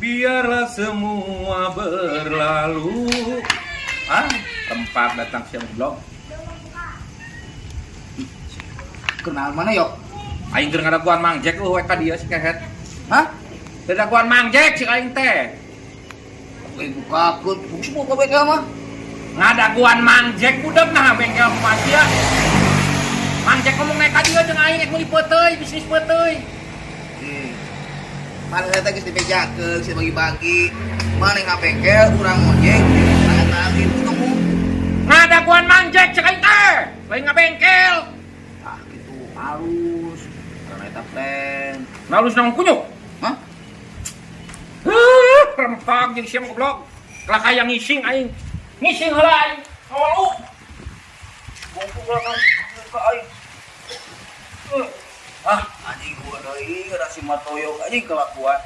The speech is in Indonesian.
biarlah semua berlalu. Tempat datang siang blog. Kenal mana yok? Aing keur ngadaguan Mang Jack ka dia si kehet. Hah? Ngadaguan Mang Jack si aing teh. Ibu kakut, buka bengkel mah. Ngadaguan Mang Jack budeg nah bengkel masia. Mang Jack ngomong naik ka dia jeung aing ek meuli peuteuy, bisnis peuteuy. Mana saya geus dibejakeun, saya bagi-bagi. Mana yang bengkel, urang ojek, tangan-tangan itu kamu. Ngadaguan Mang Jack cek aing teh, lain ngabengkel. Ah, gitu halus. Karena eta plan. Nalus nang kunyuk. Hah? Rempag jeung sia goblok. Lah kaya ngising aing. Ngising heula aing. Hawalu. Bongku belakang ka aing. Anjing gua deui ada si Matoyo anjing kelakuan.